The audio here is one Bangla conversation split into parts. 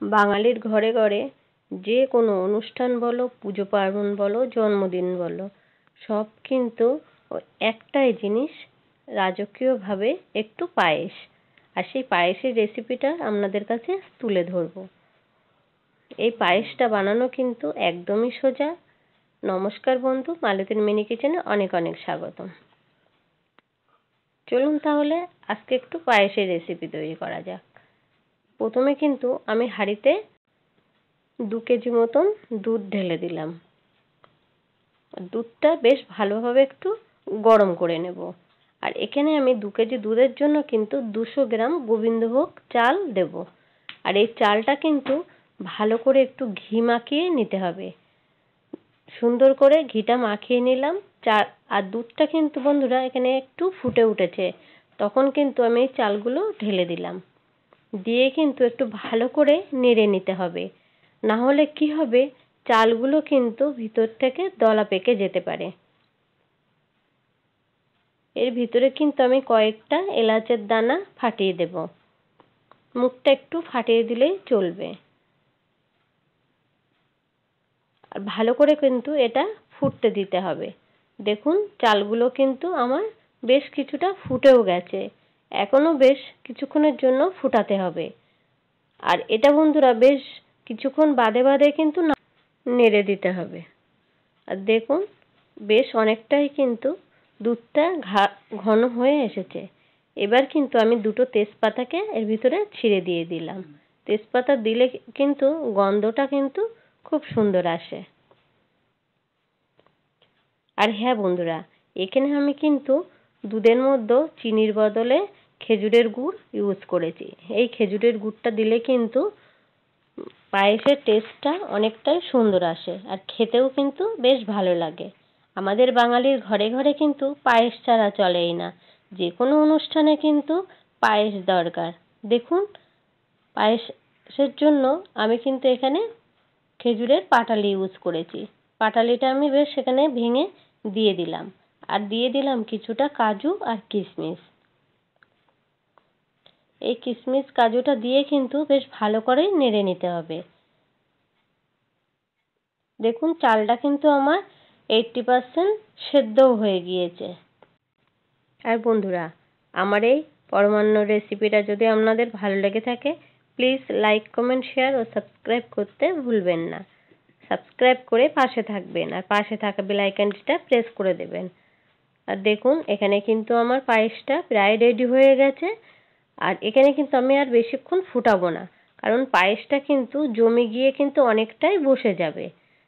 বাঙালির ঘরে ঘরে যে কোনো অনুষ্ঠান বলো, পুজো পার্বণ বলো, জন্মদিন বলো, সব কিন্তু একটাই জিনিস, রাজকীয়ভাবে একটু পায়েস। আর সেই পায়েসের রেসিপিটা আপনাদের কাছে তুলে ধরবো। এই পায়েসটা বানানো কিন্তু একদমই সোজা। নমস্কার বন্ধু, মালতীর মিনি কিচেনে অনেক অনেক স্বাগতম। চলুন তাহলে আজকে একটু পায়েসের রেসিপি তৈরি করা যাক। প্রথমে কিন্তু আমি হাঁড়িতে 2 কেজি মতন দুধ ঢেলে দিলাম। দুধটা বেশ ভালোভাবে একটু গরম করে নেব। আর এখানে আমি 2 কেজি দুধের জন্য কিন্তু 200 গ্রাম গোবিন্দভোগ চাল দেব। আর এই চালটা কিন্তু ভালো করে একটু ঘি মাখিয়ে নিতে হবে। সুন্দর করে ঘিটা মাখিয়ে নিলাম। আর দুধটা কিন্তু বন্ধুরা এখানে একটু ফুটে উঠেছে, তখন কিন্তু আমি এই চালগুলো ঢেলে দিলাম। দিয়ে কিন্তু একটু ভালো করে নেড়ে নিতে হবে, না হলে কি হবে, চালগুলো কিন্তু ভিতর থেকে দলা পেকে যেতে পারে। এর ভিতরে কিন্তু আমি কয়েকটা এলাচের দানা ফাটিয়ে দেব। মুখটা একটু ফাটিয়ে দিলেই চলবে। আর ভালো করে কিন্তু এটা ফুটতে দিতে হবে। দেখুন চালগুলো কিন্তু আমার বেশ কিছুটা ফুটেও গেছে। এখনো বেশ কিছুক্ষণের জন্য ফুটাতে হবে। আর এটা বন্ধুরা বেশ কিছুক্ষণ বাদে বাদে কিন্তু নেড়ে দিতে হবে। আর দেখুন বেশ অনেকটাই কিন্তু দুধটা ঘন হয়ে এসেছে। এবার কিন্তু আমি 2টো তেজপাতাকে এর ভিতরে ছিঁড়ে দিয়ে দিলাম। তেজপাতা দিলে কিন্তু গন্ধটা কিন্তু খুব সুন্দর আসে। আর হ্যাঁ বন্ধুরা, এখানে আমি কিন্তু দুধের মধ্যে চিনির বদলে খেজুরের গুড় ইউজ করেছি। এই খেজুরের গুড়টা দিলে কিন্তু পায়েসের টেস্টটা অনেকটাই সুন্দর আসে, আর খেতেও কিন্তু বেশ ভালো লাগে। আমাদের বাঙালির ঘরে ঘরে কিন্তু পায়েস ছাড়া চলেই না। যে কোনো অনুষ্ঠানে কিন্তু পায়েস দরকার। দেখুন পায়েসের জন্য আমি কিন্তু এখানে খেজুরের পাটালি ইউজ করেছি। পাটালিটা আমি বেশ সেখানে ভেঙে দিয়ে দিলাম। আর দিয়ে দিলাম কিছুটা কাজু আর কিশমিশ। এই কিশমিশ কাজুটা দিয়ে কিন্তু বেশ ভালো করে নেড়ে নিতে হবে। দেখুন চালটা কিন্তু আমার 80% সেদ্ধও হয়ে গিয়েছে। আর বন্ধুরা, আমার এই পরমান্ন রেসিপিটা যদি আপনাদের ভালো লেগে থাকে, প্লিজ লাইক, কমেন্ট, শেয়ার ও সাবস্ক্রাইব করতে ভুলবেন না। সাবস্ক্রাইব করে পাশে থাকবেন, আর পাশে থাকা বেল আইকনটা প্রেস করে দেবেন। আর দেখুন এখানে কিন্তু আমার পায়েসটা প্রায় রেডি হয়ে গেছে। আর এখানে কিন্তু আমি আর বেশিক্ষণ ফুটাবো না, কারণ পায়েসটা কিন্তু জমে গিয়ে কিন্তু অনেকটাই বসে যাবে।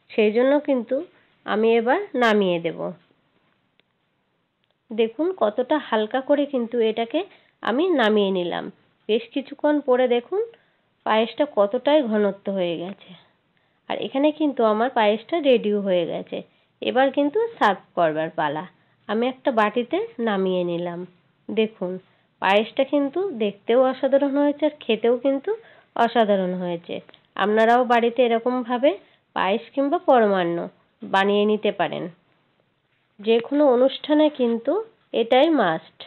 সেই জন্য কিন্তু আমি এবার নামিয়ে দেব। দেখুন কতটা হালকা করে কিন্তু এটাকে আমি নামিয়ে নিলাম। বেশ কিছুক্ষণ পরে দেখুন পায়েসটা কতটাই ঘনত্ব হয়ে গেছে। আর এখানে কিন্তু আমার পায়েসটা রেডিও হয়ে গেছে। এবার কিন্তু সার্ভ করবার পালা। আমি একটা বাটিতে নামিয়ে নিলাম। দেখুন পায়েসটা কিন্তু দেখতেও অসাধারণ হয়েছে, আর খেতেও কিন্তু অসাধারণ হয়েছে। আপনারাও বাড়িতে এরকমভাবে পায়েস কিংবা পরমান্ন বানিয়ে নিতে পারেন। যে কোনো অনুষ্ঠানে কিন্তু এটাই মাস্ট।